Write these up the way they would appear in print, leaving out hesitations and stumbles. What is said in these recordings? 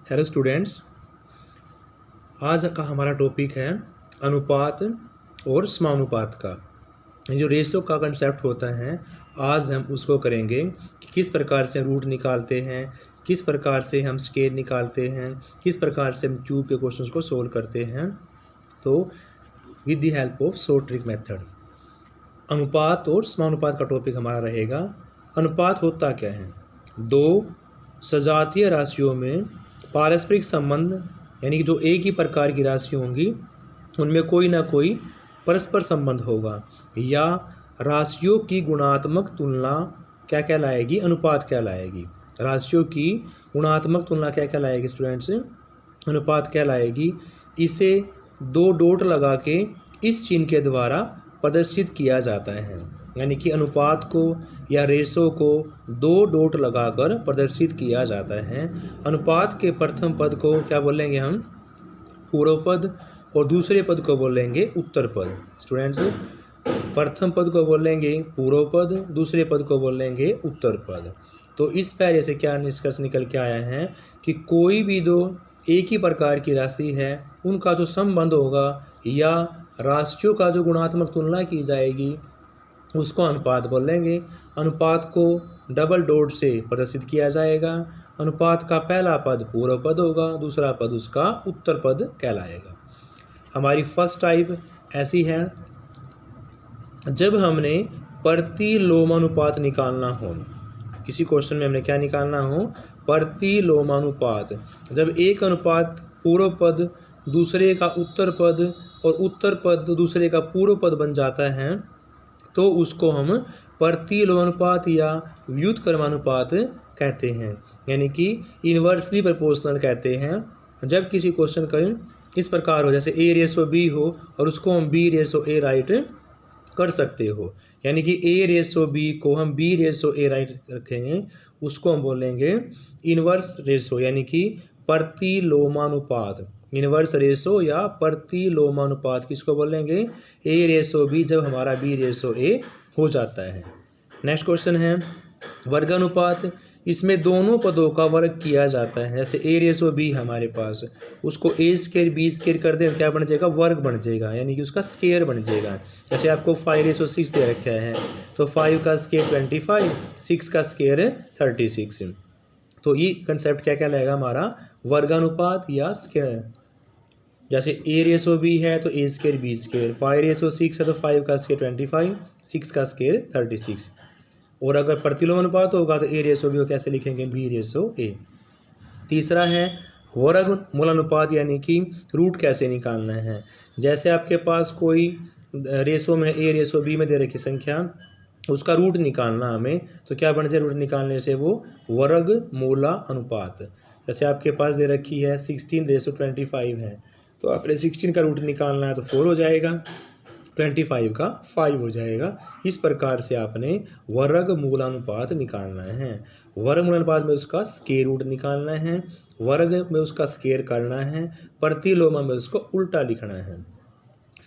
Hello students, आज का हमारा टॉपिक है अनुपात और समानुपात का। जो रेशो का कंसेप्ट होता है, आज हम उसको करेंगे कि किस प्रकार से रूट निकालते हैं, किस प्रकार से हम स्केल निकालते हैं, किस प्रकार से हम क्यूब के क्वेश्चंस को सोल्व करते हैं। तो with the help of short trick method, अनुपात और समानुपात का टॉपिक हमारा रहेगा। अनुपात होता क्या है? दो सजातीय राशियों में पारस्परिक संबंध, यानी कि जो एक ही प्रकार की राशि होंगी उनमें कोई ना कोई परस्पर संबंध होगा, या राशियों की गुणात्मक तुलना क्या कहलाएगी? अनुपात कहलाएगी। राशियों की गुणात्मक तुलना क्या कहलाएगी स्टूडेंट्स? अनुपात कहलाएगी। इसे दो डॉट लगा के इस चिन्ह के द्वारा प्रदर्शित किया जाता है, यानी कि अनुपात को या रेशो को दो डॉट लगाकर प्रदर्शित किया जाता है। अनुपात के प्रथम पद को क्या बोलेंगे हम? पूर्व पद, और दूसरे पद को बोलेंगे उत्तर पद। स्टूडेंट्स, प्रथम पद को बोलेंगे पूर्व पद, दूसरे पद को बोलेंगे उत्तर पद। तो इस पैरे से क्या निष्कर्ष निकल के आया है कि कोई भी दो एक ही प्रकार की राशि है, उनका जो संबंध होगा या राशियों का जो गुणात्मक तुलना की जाएगी उसको अनुपात बोलेंगे। अनुपात को डबल डॉट से प्रदर्शित किया जाएगा। अनुपात का पहला पद पूर्व पद होगा, दूसरा पद उसका उत्तर पद कहलाएगा। हमारी फर्स्ट टाइप ऐसी है, जब हमने प्रतिलोमानुपात निकालना हो। किसी क्वेश्चन में हमने क्या निकालना हो? प्रतिलोमानुपात। जब एक अनुपात पूर्व पद दूसरे का उत्तर पद और उत्तर पद दूसरे का पूर्व पद बन जाता है, तो उसको हम प्रतिलोमानुपात या व्युत्क्रमानुपात कहते हैं, यानी कि इन्वर्सली प्रोपोर्शनल कहते हैं। जब किसी क्वेश्चन का इस प्रकार हो, जैसे A/B हो और उसको हम B/A राइट कर सकते हो, यानी कि A/B को हम B/A राइट रखेंगे, उसको हम बोलेंगे इन्वर्स रेशो, यानी कि प्रतिलोमानुपात। इन्वर्स रेशो या प्रतिलोमानुपात किसको बोलेंगे? A/B, जब हमारा B/A हो जाता है। नेक्स्ट क्वेश्चन है वर्गानुपात। इसमें दोनों पदों का वर्ग किया जाता है। जैसे A/B हमारे पास, उसको A² B² कर दें, क्या बन जाएगा? वर्ग बन जाएगा, यानी कि उसका स्केयर बन जाएगा। जैसे आपको 5/6 दे रखा है, तो 5 का स्केयर 25, 6 का स्केयर 36। तो ये कंसेप्ट क्या कहलाएगा? हमारा वर्गानुपात या स्केयर। जैसे A/B है तो A² B², 5/6 है तो 5 का स्केयर 25, 6 का स्केयर 36। और अगर प्रतिलोमानुपात होगा तो A/B को कैसे लिखेंगे? B/A। तीसरा है वर्गमूलानुपात, यानी कि रूट कैसे निकालना है। जैसे आपके पास कोई रेशो में A/B में दे रखी संख्या, उसका रूट निकालना हमें, तो क्या बन जाए रूट निकालने से? वो वर्गमूला अनुपात। जैसे आपके पास दे रखी है 16/25 है, तो आपने 16 का रूट निकालना है तो 4 हो जाएगा, 25 का 5 हो जाएगा। इस प्रकार से आपने वर्गमूलानुपात निकालना है। वर्गमूलानुपात में उसका स्क्वायर रूट निकालना है, वर्ग में उसका स्क्वायर करना है, प्रतिलोमा में उसको उल्टा लिखना है।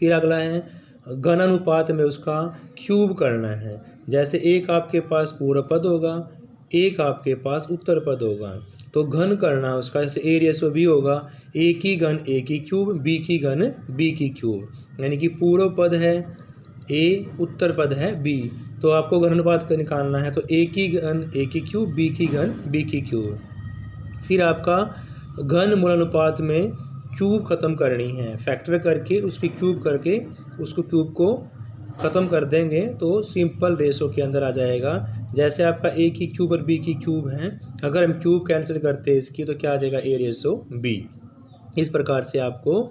फिर अगला है घनानुपात में उसका क्यूब करना है। जैसे एक आपके पास पूर्व पद होगा, एक आपके पास उत्तर पद होगा, तो घन करना उसका, जैसे A/B होगा, A की घन A की क्यूब, B की घन B की क्यूब, यानी कि पूर्व पद है A, उत्तर पद है B, तो आपको घनानुपात का निकालना है, तो A की घन A की क्यूब, B की घन B की क्यूब। फिर आपका घन मूलानुपात में क्यूब ख़त्म करनी है, फैक्टर करके उसकी क्यूब करके उसको क्यूब को ख़त्म कर देंगे तो सिंपल रेशो के अंदर आ जाएगा। जैसे आपका A की क्यूब और B की क्यूब है, अगर हम क्यूब कैंसिल करते हैं इसकी, तो क्या आ जाएगा? A/B। इस प्रकार से आपको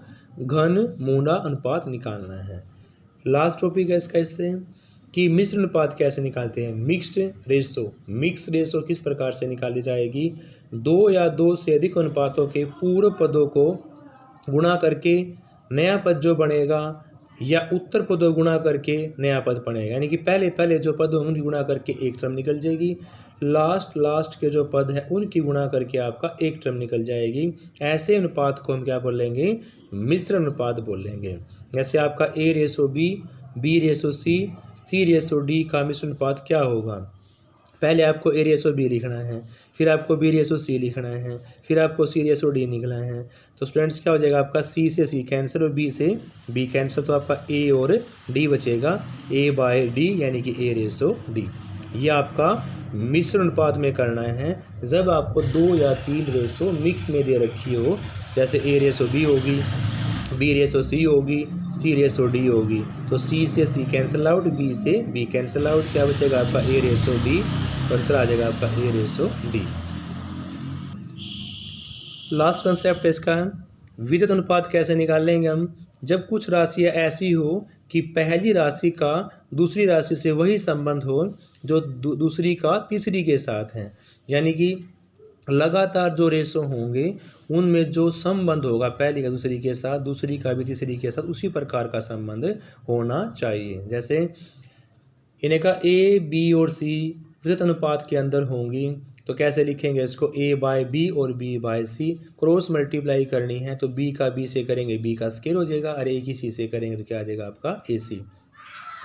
घन मूला अनुपात निकालना है। लास्ट टॉपिक है इसका इससे कि मिश्र अनुपात कैसे निकालते हैं? Mixed ratio. मिक्स रेशो किस प्रकार से निकाली जाएगी? दो या दो से अधिक अनुपातों के पूर्व पदों को गुणा करके नया पद जो बनेगा, या उत्तर पदों गुणा करके नया पद बनेगा, यानी कि पहले जो पद होंगे उनकी गुणा करके एक टर्म निकल जाएगी, लास्ट के जो पद है उनकी गुणा करके आपका एक टर्म निकल जाएगी। ऐसे अनुपात को हम क्या बोलेंगे? मिश्र अनुपात बोलेंगे। जैसे आपका A/B, B/C, C/D का मिश्र अनुपात क्या होगा? पहले आपको ए रेशो बी लिखना है, फिर आपको बी रेशो सी लिखना है, फिर आपको सी रेशो डी निकलना है। तो स्टूडेंट्स क्या हो जाएगा आपका, सी से सी कैंसिल और बी से बी कैंसिल, तो आपका ए और डी बचेगा, ए बाय डी यानी कि ए रेशो डी। ये आपका मिश्र अनुपात में करना है जब आपको 2 या 3 रेशो मिक्स में दे रखी हो, जैसे ए रेशो बी होगी, बी रेशो सी होगी, सी रेशो डी होगी। तो सी से सी कैंसिल आउट, बी से बी कैंसिल आउट, क्या बचेगा आपका ए रेशो डी, आंसर आ जाएगा आपका ए रेशो डी। लास्ट कंसेप्ट है इसका, विद्युत अनुपात कैसे निकालेंगे हम, जब कुछ राशियाँ ऐसी हो कि पहली राशि का दूसरी राशि से वही संबंध हो जो दूसरी का तीसरी के साथ है, यानी कि लगातार जो रेशो होंगे उनमें जो संबंध होगा पहली का दूसरी के साथ, दूसरी का भी तीसरी के साथ उसी प्रकार का संबंध होना चाहिए। जैसे इन्हें का ए बी और सी विद्युत अनुपात के अंदर होंगी, तो कैसे लिखेंगे इसको, ए बाय बी और बी बाय सी, क्रॉस मल्टीप्लाई करनी है तो बी का बी से करेंगे बी का स्केयर हो जाएगा, और ए की सी से करेंगे तो क्या आ जाएगा आपका ए सी।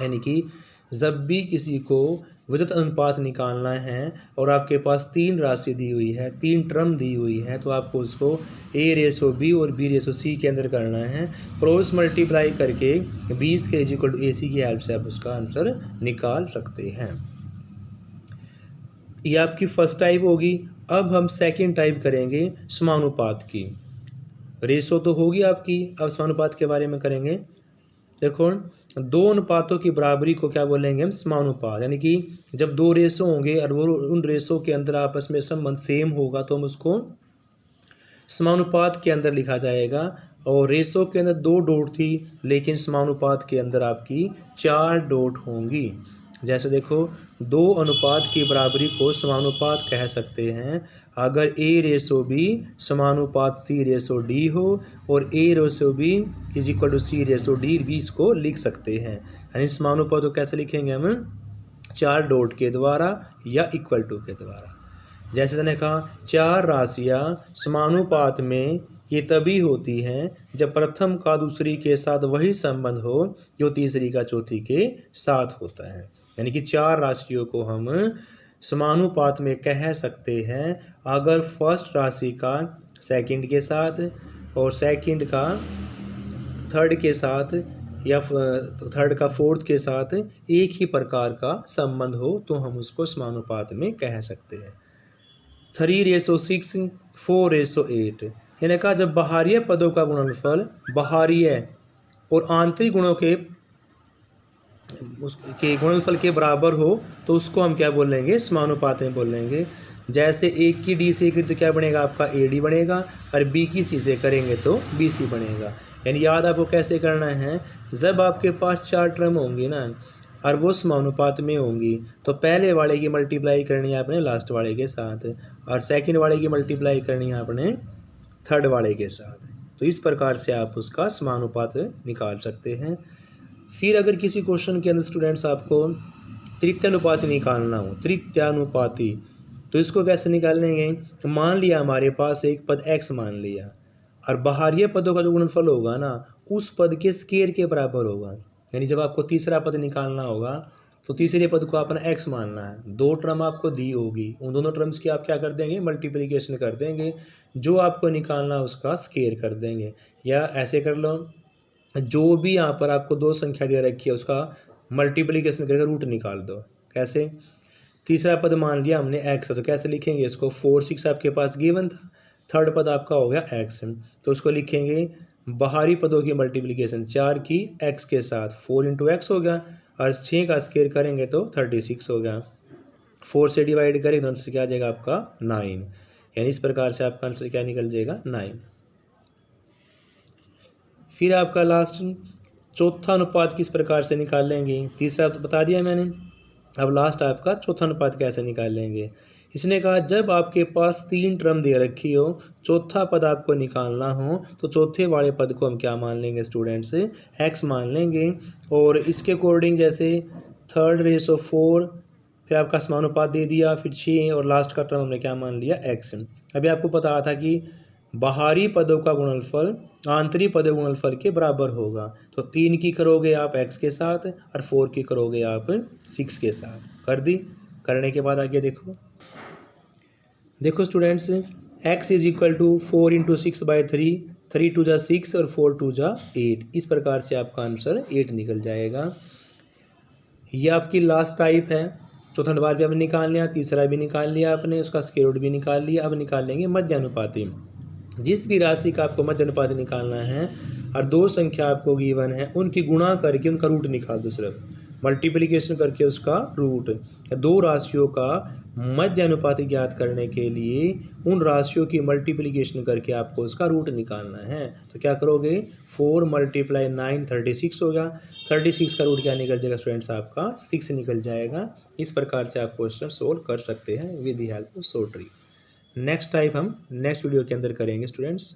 यानी कि जब भी किसी को विद्युत अनुपात निकालना है और आपके पास 3 राशि दी हुई है, 3 टर्म दी हुई है, तो आपको उसको ए रेशो बी और बी रेशो सी के अंदर करना है, क्रॉस मल्टीप्लाई करके B square is equal to A C की हेल्प से आप उसका आंसर निकाल सकते हैं। ये आपकी फर्स्ट टाइप होगी। अब हम सेकंड टाइप करेंगे समानुपात की। रेशो तो होगी आपकी, अब समानुपात के बारे में करेंगे। देखो, 2 अनुपातों की बराबरी को क्या बोलेंगे हम, समानुपात। यानी कि जब 2 रेशो होंगे और वो उन रेशो के अंदर आपस में संबंध सेम होगा तो हम उसको समानुपात के अंदर लिखा जाएगा। और रेशो के अंदर 2 डॉट थी, लेकिन समानुपात के अंदर आपकी 4 डॉट होंगी। जैसे देखो, 2 अनुपात की बराबरी को समानुपात कह सकते हैं अगर ए रेशो बी समानुपात सी रेशो डी हो और A ratio B is equal to C ratio D भी इसको लिख सकते हैं। यानी समानुपात को कैसे लिखेंगे हम, 4 डॉट के द्वारा या इक्वल टू के द्वारा। जैसे मैंने कहा, 4 राशियाँ समानुपात में ये तभी होती हैं जब प्रथम का दूसरी के साथ वही संबंध हो जो तीसरी का चौथी के साथ होता है। यानी कि 4 राशियों को हम समानुपात में कह सकते हैं अगर फर्स्ट राशि का सेकंड के साथ और सेकंड का थर्ड के साथ या थर्ड का फोर्थ के साथ एक ही प्रकार का संबंध हो तो हम उसको समानुपात में कह सकते हैं। 3:6, 4:8। यानी कहा जब बाहरीय पदों का गुणनफल बाहरीय और आंतरिक गुणों के गुणनफल के बराबर हो तो उसको हम क्या बोलेंगे, समानुपात में बोलेंगे। जैसे 1 की डी से करें तो क्या बनेगा आपका ए डी बनेगा, और बी की सी से करेंगे तो बी सी बनेगा। यानी याद आपको कैसे करना है, जब आपके पास 4 टर्म होंगी ना और वो समानुपात में होंगी तो पहले वाले की मल्टीप्लाई करनी है आपने लास्ट वाले के साथ, और सेकंड वाले की मल्टीप्लाई करनी है आपने थर्ड वाले के साथ। तो इस प्रकार से आप उसका समानुपात निकाल सकते हैं। फिर अगर किसी क्वेश्चन के अंदर स्टूडेंट्स आपको तृतीयानुपाती निकालना हो, तृतीयानुपाती, तो इसको कैसे निकालेंगे। मान लिया हमारे पास एक पद x मान लिया और बाहरीय पदों का जो गुणनफल होगा ना उस पद के स्क्वायर के बराबर होगा। यानी जब आपको तीसरा पद निकालना होगा तो तीसरे पद को आपने x मानना है। 2 टर्म आपको दी होगी, उन दोनों टर्म्स की आप क्या कर देंगे, मल्टीप्लिकेशन कर देंगे। जो आपको निकालना उसका स्क्वायर कर देंगे। या ऐसे कर लो, जो भी यहाँ पर आपको 2 संख्या दे रखी है उसका मल्टीप्लिकेशन करके रूट निकाल दो। कैसे, तीसरा पद मान लिया हमने x है तो कैसे लिखेंगे इसको, 4, 6 आपके पास गिवन था, थर्ड पद आपका हो गया x, तो उसको लिखेंगे बाहरी पदों की मल्टीप्लिकेशन 4 की x के साथ, 4 इंटू एक्स हो गया, और 6 का स्क्वायर करेंगे तो 36 हो गया। 4 से डिवाइड करें तो आंसर क्या आ जाएगा आपका 9। यानी इस प्रकार से आपका आंसर क्या निकल जाएगा 9। फिर आपका लास्ट चौथा अनुपात किस प्रकार से निकालेंगे, तीसरा तो बता दिया मैंने, अब लास्ट आपका चौथा अनुपात कैसे निकालेंगे। इसने कहा जब आपके पास 3 टर्म दे रखी हो, चौथा पद आपको निकालना हो तो चौथे वाले पद को हम क्या मान लेंगे स्टूडेंट्स, x मान लेंगे। और इसके अकॉर्डिंग जैसे 3:4, फिर आपका समानुपात दे दिया, फिर 6 और लास्ट का टर्म हमने क्या मान लिया x। अभी आपको पता था कि बाहरी पदों का गुणनफल आंतरिक पदों गुणनफल के बराबर होगा, तो 3 की करोगे आप x के साथ और 4 की करोगे आप 6 के साथ, कर दी। करने के बाद आगे देखो students, x is equal to 4 × 6/3, 3 2 जा 6 और 4 2 जा 8। इस प्रकार से आपका आंसर 8 निकल जाएगा। ये आपकी लास्ट टाइप है। चौथा नंबर भी आपने निकाल लिया, तीसरा भी निकाल लिया आपने, उसका स्क्वायर रूट भी निकाल लिया। अब निकाल लेंगे मध्यानुपाती। जिस भी राशि का आपको मध्यानुपाती निकालना है और दो संख्या आपको गिवन है, उनकी गुणा करके उनका रूट निकाल दो, सिर्फ मल्टीप्लिकेशन करके उसका रूट। दो राशियों का मध्यानुपाती ज्ञात करने के लिए उन राशियों की मल्टीप्लिकेशन करके आपको उसका रूट निकालना है। तो क्या करोगे, 4 × 9 36 होगा। 36 का रूट क्या निकल जाएगा स्टूडेंट्स, आपका 6 निकल जाएगा। इस प्रकार से आप क्वेश्चन सोल्व कर सकते हैं with the help of sort tree. Next type हम नेक्स्ट वीडियो के अंदर करेंगे स्टूडेंट्स।